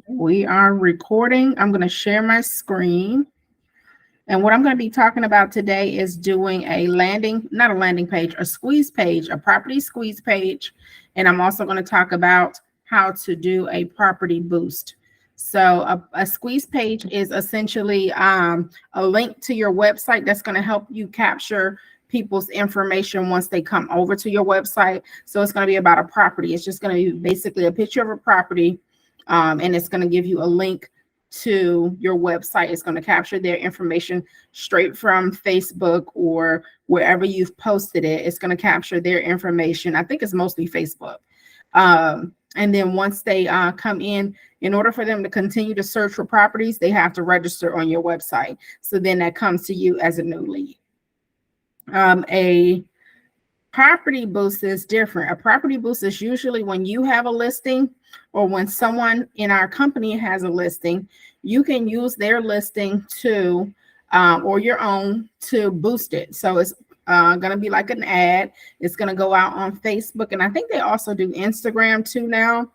We are recording. I'm going to share my screen. And what I'm going to be talking about today is doing not a landing page, a squeeze page, a property squeeze page. And I'm also going to talk about how to do a property boost. So a squeeze page is essentially a link to your website that's going to help you capture people's information once they come over to your website. So it's going to be about a property. It's just going to be basically a picture of a property, and it's going to give you a link to your website. It's going to capture their information straight from Facebook or wherever you've posted it. It's going to capture their information. I think it's mostly Facebook. And then once they come in order for them to continue to search for properties, they have to register on your website. So then that comes to you as a new lead. A property boost is different. A property boost is usually when you have a listing or when someone in our company has a listing, you can use their listing to, or your own, to boost it. So it's going to be like an ad. It's going to go out on Facebook. And I think they also do Instagram too now.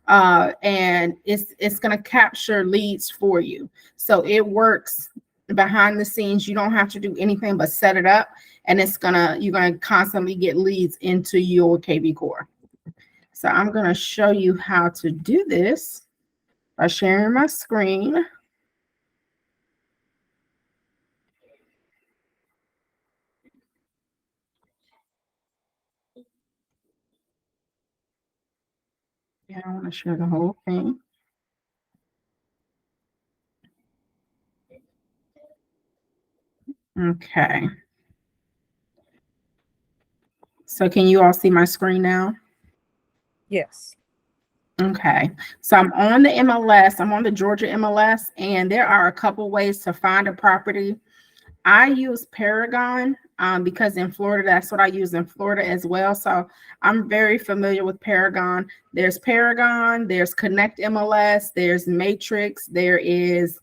And it's going to capture leads for you. So it works behind the scenes. You don't have to do anything but set it up. And you're going to constantly get leads into your kvCORE. So I'm going to show you how to do this by sharing my screen. Yeah, I want to share the whole thing. Okay. So can you all see my screen now? Yes. Okay, so I'm on the MLS. I'm on the Georgia MLS, and there are a couple ways to find a property. I use Paragon because in Florida, that's what I use in Florida as well. So I'm very familiar with Paragon. There's Paragon, there's Connect MLS, there's Matrix, there is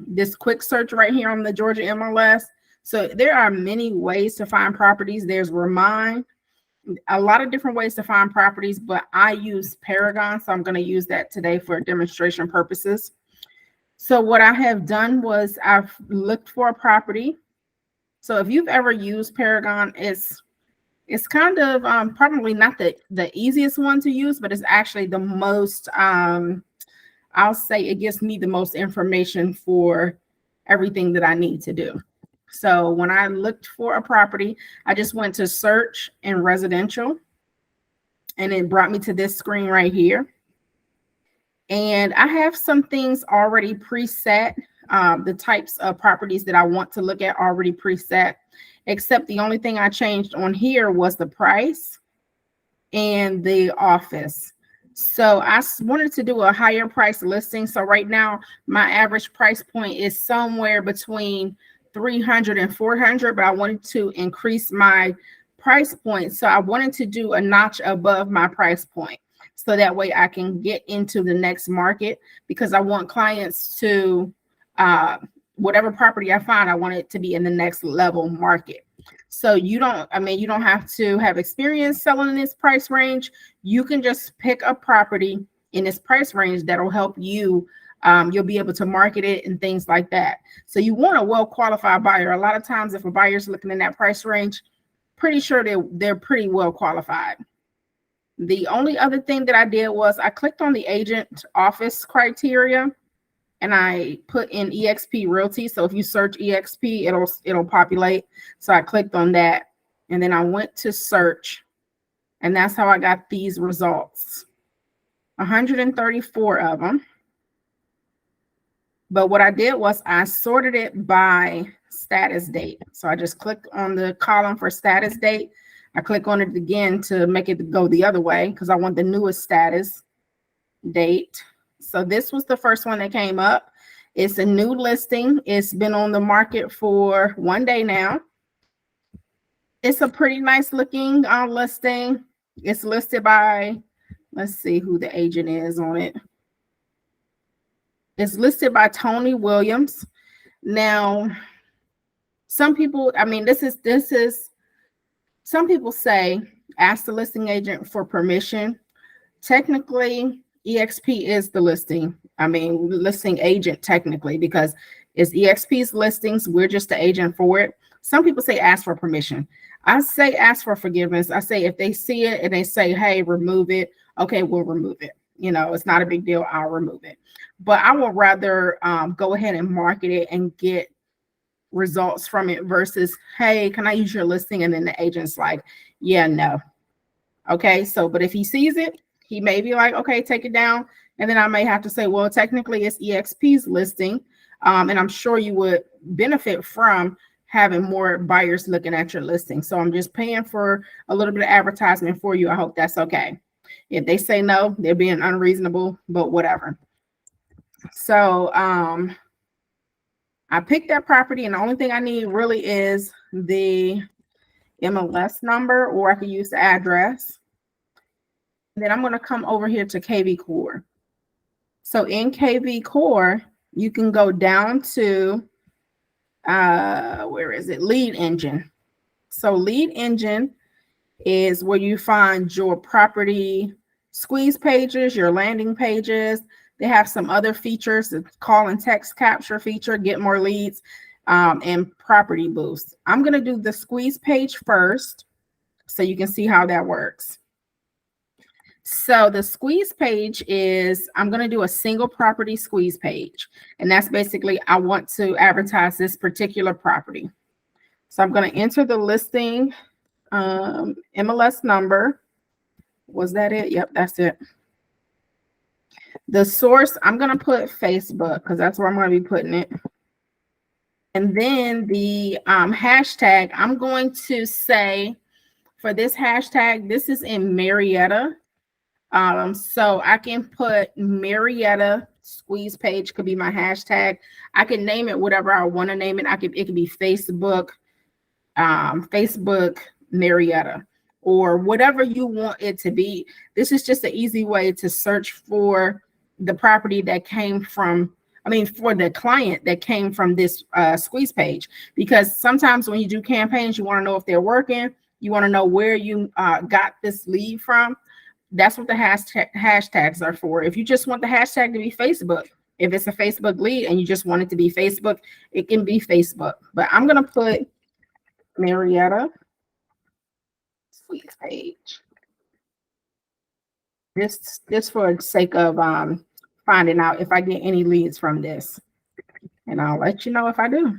this quick search right here on the Georgia MLS. So there are many ways to find properties. There's Remind, a lot of different ways to find properties, but I use Paragon, so I'm going to use that today for demonstration purposes. So what I have done was I've looked for a property. So if you've ever used Paragon, it's kind of probably not the easiest one to use, but it's actually the most, I'll say it gives me the most information for everything that I need to do. So when I looked for a property, I just went to search and residential, and it brought me to this screen right here. And I have some things already preset, the types of properties that I want to look at already preset, except the only thing I changed on here was the price and the office. So I wanted to do a higher price listing. So right now, my average price point is somewhere between 300 and 400, but I wanted to increase my price point. So I wanted to do a notch above my price point. So that way I can get into the next market, because I want clients to, whatever property I find, I want it to be in the next level market. So you don't have to have experience selling in this price range. You can just pick a property in this price range that'll help you. You'll be able to market it and things like that. So you want a well-qualified buyer. A lot of times if a buyer's looking in that price range, pretty sure they're pretty well qualified. The only other thing that I did was I clicked on the agent office criteria and I put in EXP Realty. So if you search EXP, it'll populate. So I clicked on that, and then I went to search, and that's how I got these results. 134 of them. But what I did was I sorted it by status date. So I just clicked on the column for status date. I click on it again to make it go the other way because I want the newest status date. So this was the first one that came up. It's a new listing. It's been on the market for 1 day now. It's a pretty nice looking listing. It's listed by, let's see who the agent is on it. It's listed by Tony Williams. Now, some people, some people say ask the listing agent for permission. Technically, EXP is the listing. I mean, listing agent technically, because it's EXP's listings. We're just the agent for it. Some people say ask for permission. I say ask for forgiveness. I say if they see it and they say, hey, remove it, okay, we'll remove it. You know, it's not a big deal. I'll remove it. But I would rather go ahead and market it and get results from it versus, hey, can I use your listing? And then the agent's like, yeah, no. Okay, so, but if he sees it, he may be like, okay, take it down. And then I may have to say, well, technically it's EXP's listing. And I'm sure you would benefit from having more buyers looking at your listing. So I'm just paying for a little bit of advertisement for you. I hope that's okay. If they say no, they're being unreasonable, but whatever. So I picked that property, and the only thing I need really is the MLS number, or I could use the address. And then I'm going to come over here to kvCORE. So in kvCORE, you can go down to, where is it? Lead engine. So lead engine is where you find your property squeeze pages, your landing pages. They have some other features, the call and text capture feature, get more leads, and property boost. I'm going to do the squeeze page first so you can see how that works. So the squeeze page is, I'm going to do a single property squeeze page. And that's basically, I want to advertise this particular property. So I'm going to enter the listing MLS number. Was that it? Yep, that's it. The source, I'm going to put Facebook because that's where I'm going to be putting it. And then the hashtag, I'm going to say for this hashtag, this is in Marietta. So I can put Marietta squeeze page could be my hashtag. I can name it whatever I want to name it. It could be Facebook, Facebook Marietta, or whatever you want it to be. This is just an easy way to search for the property that came from, for the client that came from this squeeze page. Because sometimes when you do campaigns, you want to know if they're working. You want to know where you got this lead from. That's what the hashtags are for. If you just want the hashtag to be Facebook, if it's a Facebook lead and you just want it to be Facebook, it can be Facebook. But I'm going to put Marietta squeeze page. Just for the sake of finding out if I get any leads from this. And I'll let you know if I do.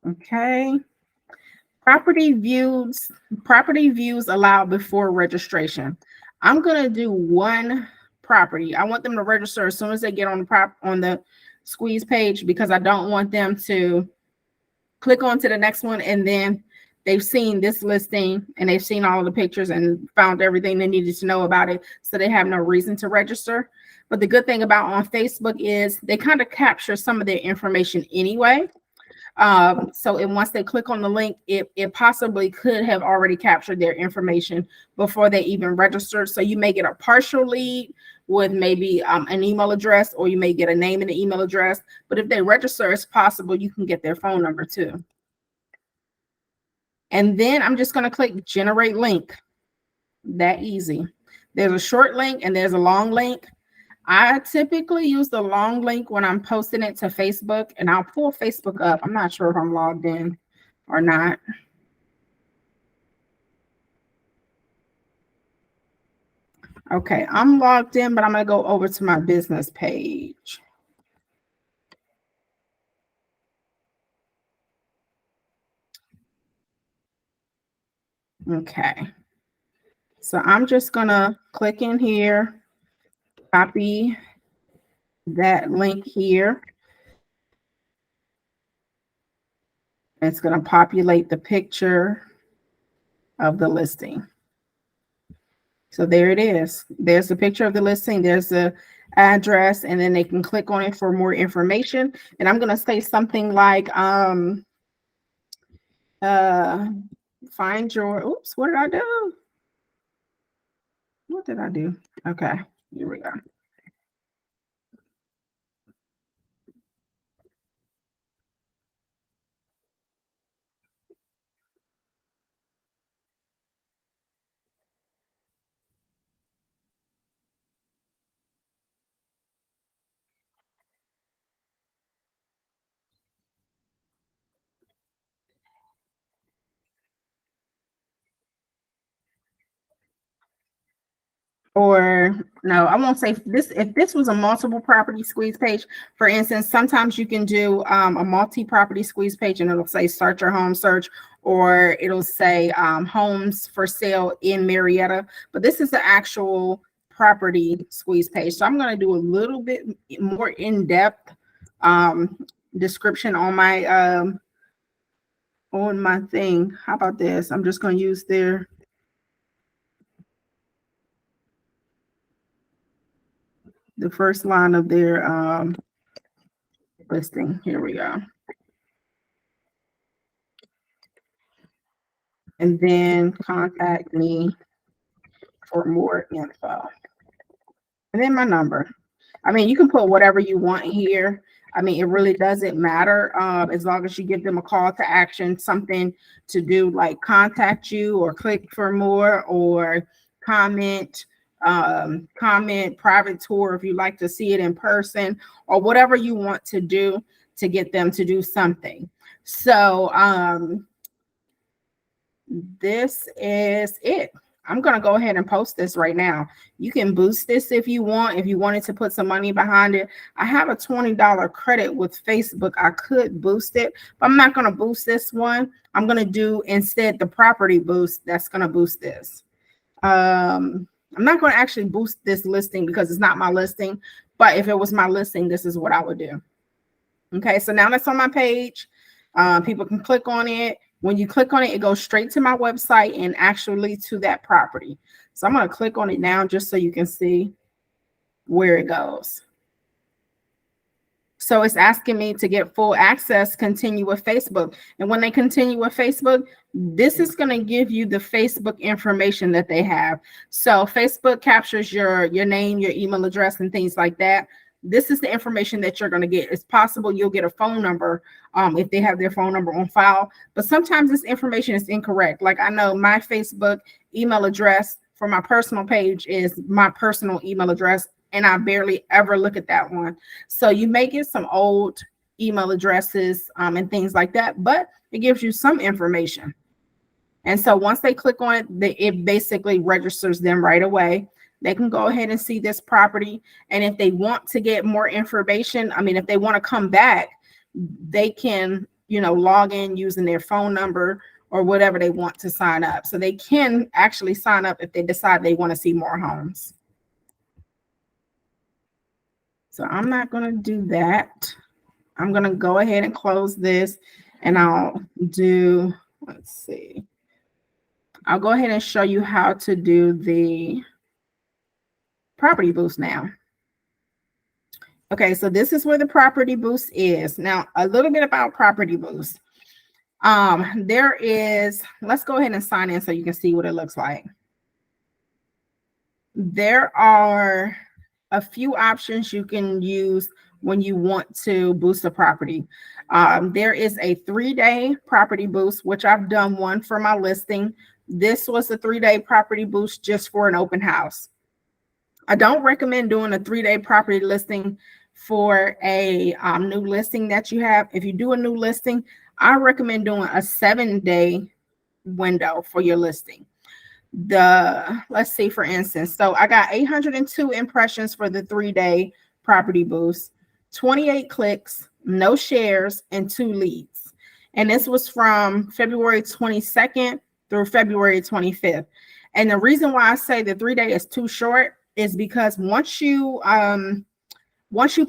Okay. Property views allowed before registration. I'm gonna do one property. I want them to register as soon as they get on the squeeze page, because I don't want them to click on to the next one and then they've seen this listing and they've seen all of the pictures and found everything they needed to know about it, so they have no reason to register. But the good thing about on Facebook is they kind of capture some of their information anyway. So once they click on the link, it possibly could have already captured their information before they even registered. So you may get a partial lead with maybe an email address, or you may get a name and an email address. But if they register, it's possible you can get their phone number too. And then I'm just going to click generate link. That easy. There's a short link and there's a long link. I typically use the long link when I'm posting it to Facebook, and I'll pull Facebook up. I'm not sure if I'm logged in or not. Okay, I'm logged in, but I'm going to go over to my business page. Okay, so I'm just going to click in here, copy that link here. It's going to populate the picture of the listing. So there it is. There's the picture of the listing. There's the address, and then they can click on it for more information. And I'm going to say something like, find your, oops, what did I do? What did I do? Okay, here we go. or no, I won't say this. If this was a multiple property squeeze page, for instance, sometimes you can do a multi-property squeeze page and it'll say search your home search, or it'll say homes for sale in Marietta. But this is the actual property squeeze page. So I'm going to do a little bit more in-depth description on my thing. How about this? I'm just going to use the first line of their listing. Here we go. And then contact me for more info. And then my number. I mean, you can put whatever you want here. I mean, it really doesn't matter as long as you give them a call to action, something to do like contact you or click for more or comment, private tour if you like to see it in person or whatever you want to do to get them to do something. So this is it. I'm going to go ahead and post this right now. You can boost this if you want, if you wanted to put some money behind it. I have a $20 credit with Facebook. I could boost it, but I'm not going to boost this one. I'm going to do instead the property boost that's going to boost this. I'm not going to actually boost this listing because it's not my listing, but if it was my listing, this is what I would do. Okay, so now that's on my page. People can click on it. When you click on it, it goes straight to my website and actually to that property. So I'm going to click on it now just so you can see where it goes. So it's asking me to get full access, continue with Facebook. And when they continue with Facebook, this is going to give you the Facebook information that they have. So Facebook captures your name, your email address, and things like that. This is the information that you're going to get. It's possible you'll get a phone number if they have their phone number on file, but sometimes this information is incorrect. Like I know my Facebook email address for my personal page is my personal email address, and I barely ever look at that one. So you may get some old email addresses and things like that, but it gives you some information. And so once they click on it, it basically registers them right away. They can go ahead and see this property. And if they want to get more information, I mean, if they want to come back, they can, log in using their phone number or whatever they want to sign up. So they can actually sign up if they decide they want to see more homes. So I'm not going to do that. I'm going to go ahead and close this and I'll do, let's see. I'll go ahead and show you how to do the property boost now. Okay, so this is where the property boost is. Now, a little bit about property boost. There is, let's go ahead and sign in so you can see what it looks like. There are a few options you can use when you want to boost a property. There is a 3-day property boost, which I've done one for my listing. This was a 3-day property boost just for an open house. I don't recommend doing a 3-day property listing for a new listing that you have. If you do a new listing, I recommend doing a 7-day window for your listing. Let's see, for instance, so I got 802 impressions for the 3-day property boost, 28 clicks, no shares, and 2 leads. And this was from February 22nd through February 25th. And the reason why I say the 3-day is too short is because once you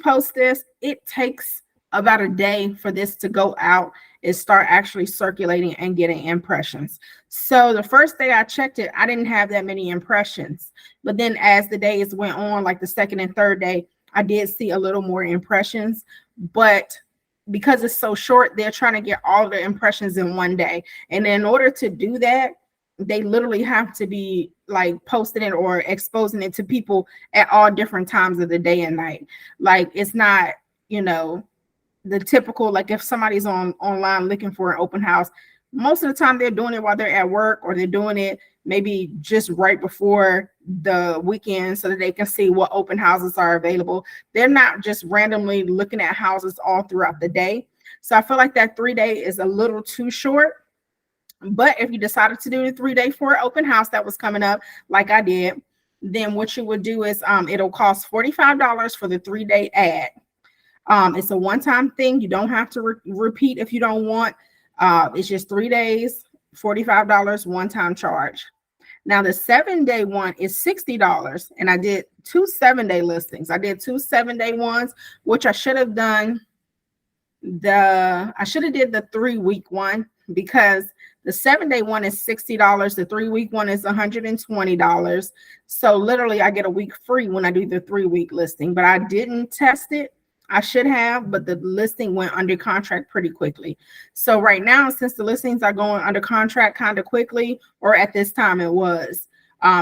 post this, it takes about a day for this to go out and start actually circulating and getting impressions. So the first day I checked it, I didn't have that many impressions. But then as the days went on, like the second and third day, I did see a little more impressions. But because it's so short, they're trying to get all the impressions in one day. And in order to do that, they literally have to be like posting it or exposing it to people at all different times of the day and night. Like it's not, the typical, like if somebody's online looking for an open house, most of the time they're doing it while they're at work, or they're doing it maybe just right before the weekend so that they can see what open houses are available. They're not just randomly looking at houses all throughout the day. So I feel like that 3-day is a little too short. But if you decided to do the 3-day for an open house that was coming up, like I did, then what you would do is it'll cost $45 for the 3-day ad. It's a one-time thing. You don't have to repeat if you don't want. It's just 3 days, $45 one-time charge. Now the 7-day one is $60, and I did 2 7-day listings. I did 2 7-day ones, which I should have done. I should have did the 3-week one, because the 7-day one is $60. The 3-week one is $120. So literally I get a week free when I do the 3-week listing, but I didn't test it. I should have, but the listing went under contract pretty quickly. So right now, since the listings are going under contract kind of quickly, or at this time it was,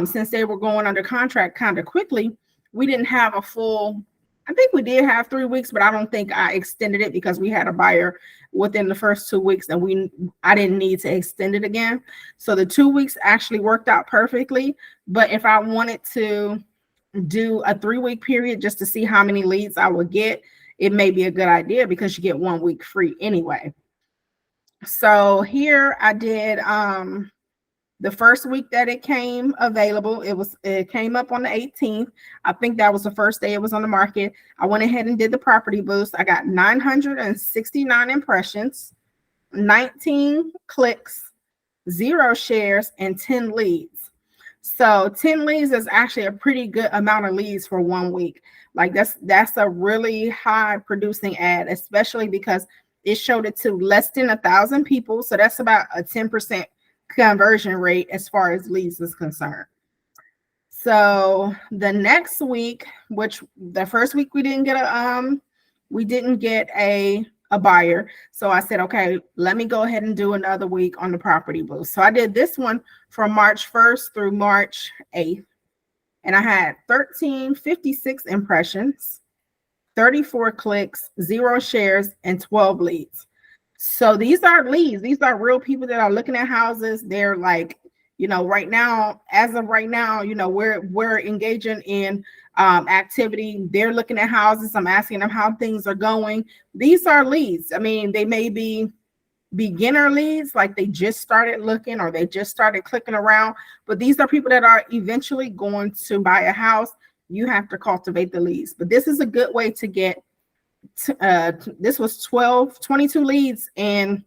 since they were going under contract kind of quickly, we didn't have a full, I think we did have 3 weeks, but I don't think I extended it because we had a buyer within the first 2 weeks, and I didn't need to extend it again. So the 2 weeks actually worked out perfectly. But if I wanted to do a 3-week period just to see how many leads I would get, it may be a good idea, because you get 1 week free anyway. So here I did the first week that it came available. It came up on the 18th. I think that was the first day it was on the market. I went ahead and did the property boost. I got 969 impressions, 19 clicks, 0 shares, and 10 leads. So 10 leads is actually a pretty good amount of leads for 1 week. Like that's a really high producing ad, especially because it showed it to less than 1,000 people. So that's about a 10% conversion rate as far as leads is concerned. So the next week, which the first week we didn't get a buyer. So I said, okay, let me go ahead and do another week on the property boost. So I did this one from March 1st through March 8th. And I had 1,356 impressions, 34 clicks, 0 shares, and 12 leads. So these are leads. These are real people that are looking at houses. They're like, right now, as of right now, we're engaging in activity. They're looking at houses. I'm asking them how things are going. These are leads. I mean, they may be beginner leads, like they just started looking or they just started clicking around, but these are people that are eventually going to buy a house. You have to cultivate the leads, but this is a good way to get this was 22 leads and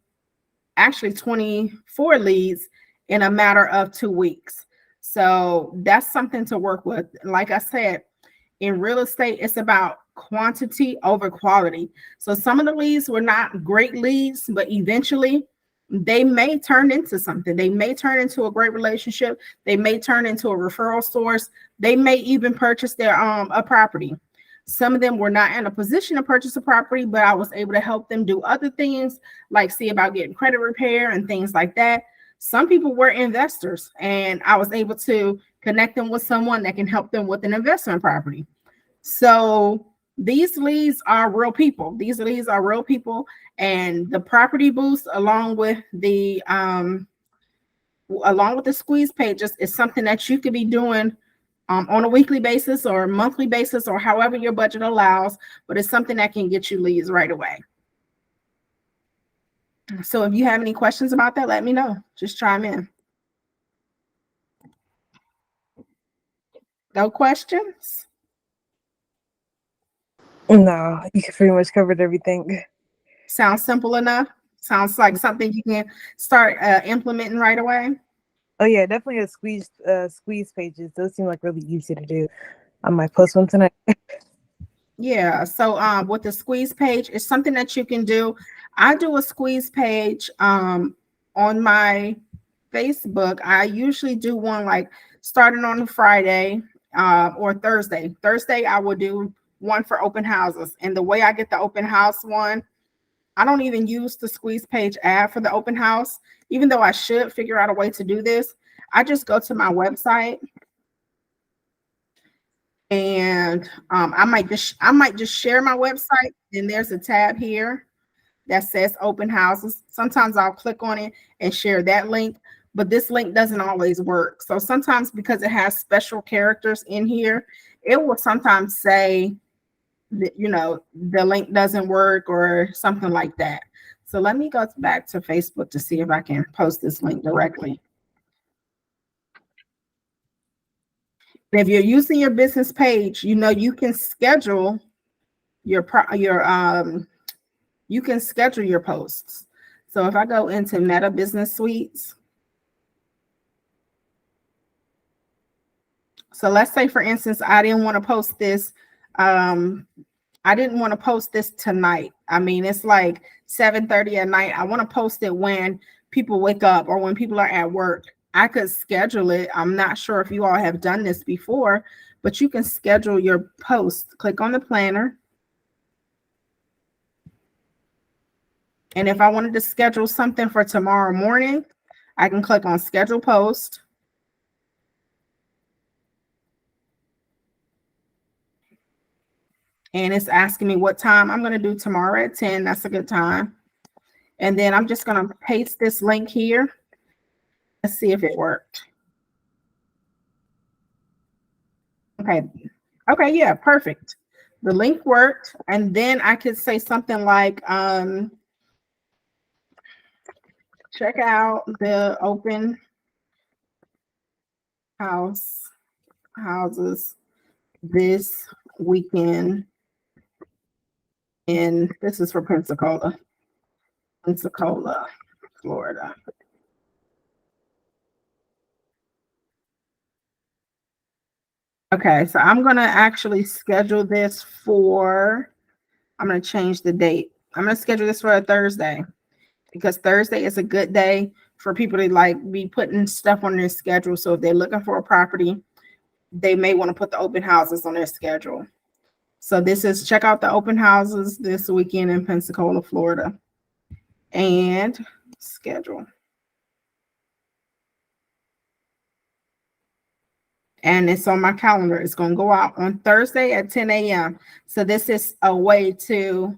actually 24 leads in a matter of 2 weeks. So that's something to work with. Like I said, in real estate, it's about quantity over quality. So some of the leads were not great leads, but eventually they may turn into something. They may turn into a great relationship. They may turn into a referral source. They may even purchase their a property. Some of them were not in a position to purchase a property, but I was able to help them do other things, like see about getting credit repair and things like that. Some people were investors, and I was able to connect them with someone that can help them with an investment property. So these leads are real people. These leads are real people, and the property boost, along with the squeeze pages, is something that you could be doing on a weekly basis or monthly basis or however your budget allows, but it's something that can get you leads right away. So if you have any questions about that, let me know. Just chime in. No questions? No, you pretty much covered everything. Sounds simple enough? Sounds like something you can start implementing right away? Oh yeah, definitely a squeeze pages. Those seem like really easy to do. I might post one tonight. Yeah, so with the squeeze page, it's something that you can do. I do a squeeze page on my Facebook. I usually do one like starting on a Friday or Thursday. Thursday, I will do one for open houses. And the way I get the open house one, I don't even use the squeeze page ad for the open house, even though I should figure out a way to do this. I just go to my website, and I might just share my website. Then there's a tab here that says open houses. Sometimes I'll click on it and share that link, but this link doesn't always work. So sometimes, because it has special characters in here, it will sometimes say that, the link doesn't work or something like that. So let me go back to Facebook to see if I can post this link directly. If you're using your business page, you know you can schedule your you can schedule your posts. So if I go into Meta Business Suites, so let's say for instance, I didn't want to post this. I didn't want to post this tonight. I mean, it's like 7:30 at night. I want to post it when people wake up or when people are at work. I could schedule it. I'm not sure if you all have done this before, but you can schedule your post. Click on the planner. And if I wanted to schedule something for tomorrow morning, I can click on schedule post. And it's asking me what time I'm going to do tomorrow at 10. That's a good time. And then I'm just going to paste this link here. Let's see if it worked. Okay. Okay. Yeah, perfect. The link worked. And then I could say something like, check out the open houses this weekend. And this is for Pensacola, Florida. Okay, so I'm going to actually schedule this for, I'm going to change the date. I'm going to schedule this for a Thursday because Thursday is a good day for people to like be putting stuff on their schedule. So if they're looking for a property, they may want to put the open houses on their schedule. So this is check out the open houses this weekend in Pensacola, Florida, and schedule. And it's on my calendar. It's going to go out on Thursday at 10 a.m. So this is a way to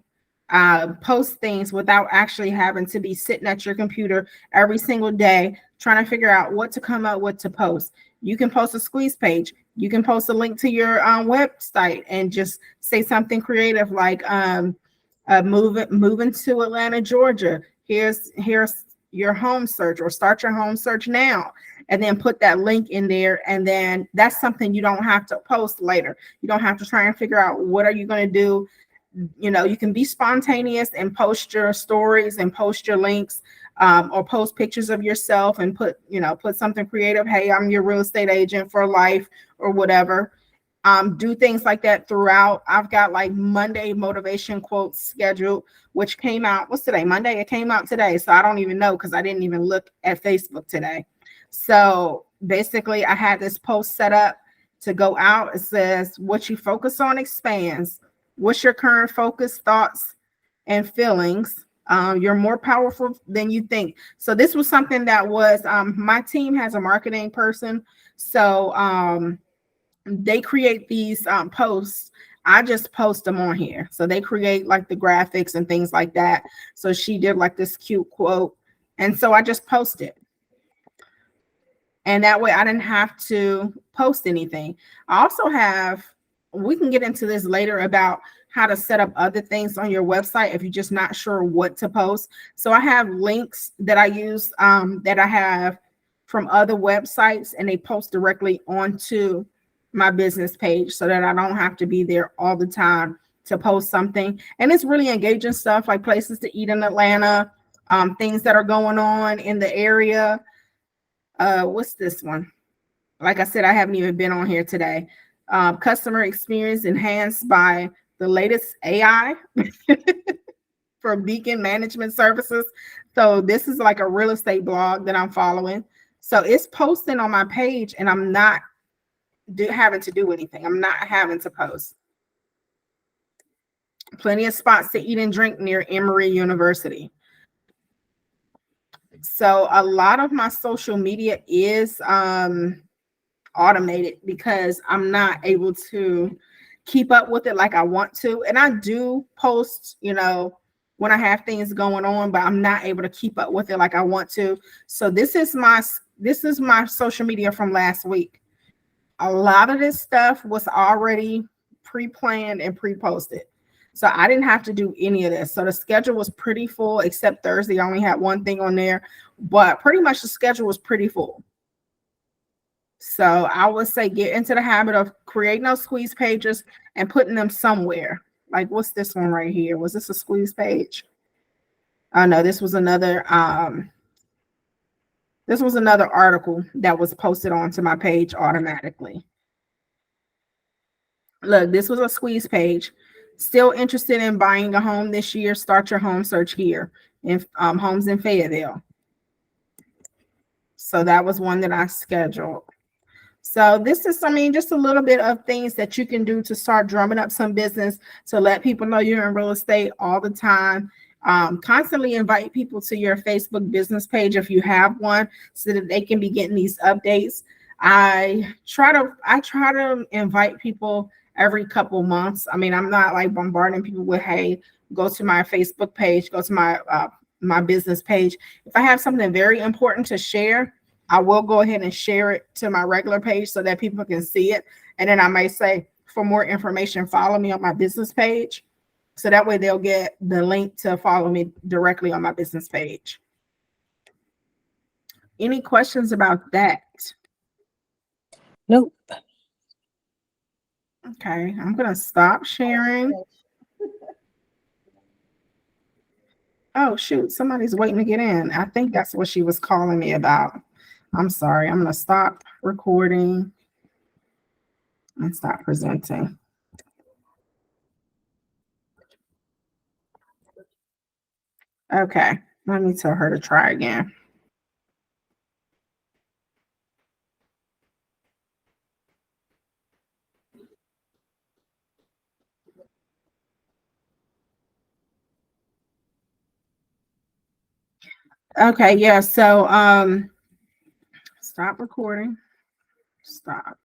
post things without actually having to be sitting at your computer every single day trying to figure out what to come up with to post. You can post a squeeze page. You can post a link to your website and just say something creative like moving to Atlanta, Georgia. Here's your home search, or start your home search now, and then put that link in there. And then that's something you don't have to post later. You don't have to try and figure out what are you going to do. You know, you can be spontaneous and post your stories and post your links, or post pictures of yourself and put something creative. Hey, I'm your real estate agent for life, or whatever. Do things like that throughout. I've got like Monday motivation quotes scheduled, which came out. What's today? Monday. It came out today. So I don't even know because I didn't even look at Facebook today. So basically I had this post set up to go out. It says, what you focus on expands. What's your current focus, thoughts, and feelings? You're more powerful than you think. So this was something that was, my team has a marketing person. So they create these posts. I just post them on here. So they create like the graphics and things like that. So she did like this cute quote. And so I just post it. And that way I didn't have to post anything. I also have, we can get into this later about how to set up other things on your website if you're just not sure what to post. So I have links that I use that I have from other websites, and they post directly onto my business page so that I don't have to be there all the time to post something. And it's really engaging stuff like places to eat in Atlanta, things that are going on in the area. What's this one? Like I said, I haven't even been on here today. Customer experience enhanced by the latest AI for Beacon Management Services. So this is like a real estate blog that I'm following. So it's posting on my page, and I'm not having to do anything. I'm not having to post. Plenty of spots to eat and drink near Emory University. So a lot of my social media is automated because I'm not able to keep up with it like I want to. And I do post, when I have things going on, but I'm not able to keep up with it like I want to. So this is my social media from last week. A lot of this stuff was already pre-planned and pre-posted. So I didn't have to do any of this. So the schedule was pretty full, except Thursday. I only had one thing on there, but pretty much the schedule was pretty full. So I would say get into the habit of creating those squeeze pages and putting them somewhere. Like what's this one right here? Was this a squeeze page? Oh no, this was another article that was posted onto my page automatically. Look, this was a squeeze page. Still interested in buying a home this year? Start your home search here in homes in Fayetteville. So that was one that I scheduled. So this is, I mean, just a little bit of things that you can do to start drumming up some business, to let people know you're in real estate all the time. Constantly invite people to your Facebook business page if you have one, so that they can be getting these updates. I try to invite people every couple months. I mean, I'm not like bombarding people with, hey, go to my Facebook page, go to my business page. If I have something very important to share, I will go ahead and share it to my regular page so that people can see it. And then I might say, for more information, follow me on my business page. So that way they'll get the link to follow me directly on my business page. Any questions about that? Nope. Okay, I'm going to stop sharing. Oh, shoot, somebody's waiting to get in. I think that's what she was calling me about. I'm sorry. I'm going to stop recording and stop presenting. Okay, let me tell her to try again. Okay, yeah, so stop recording. Stop.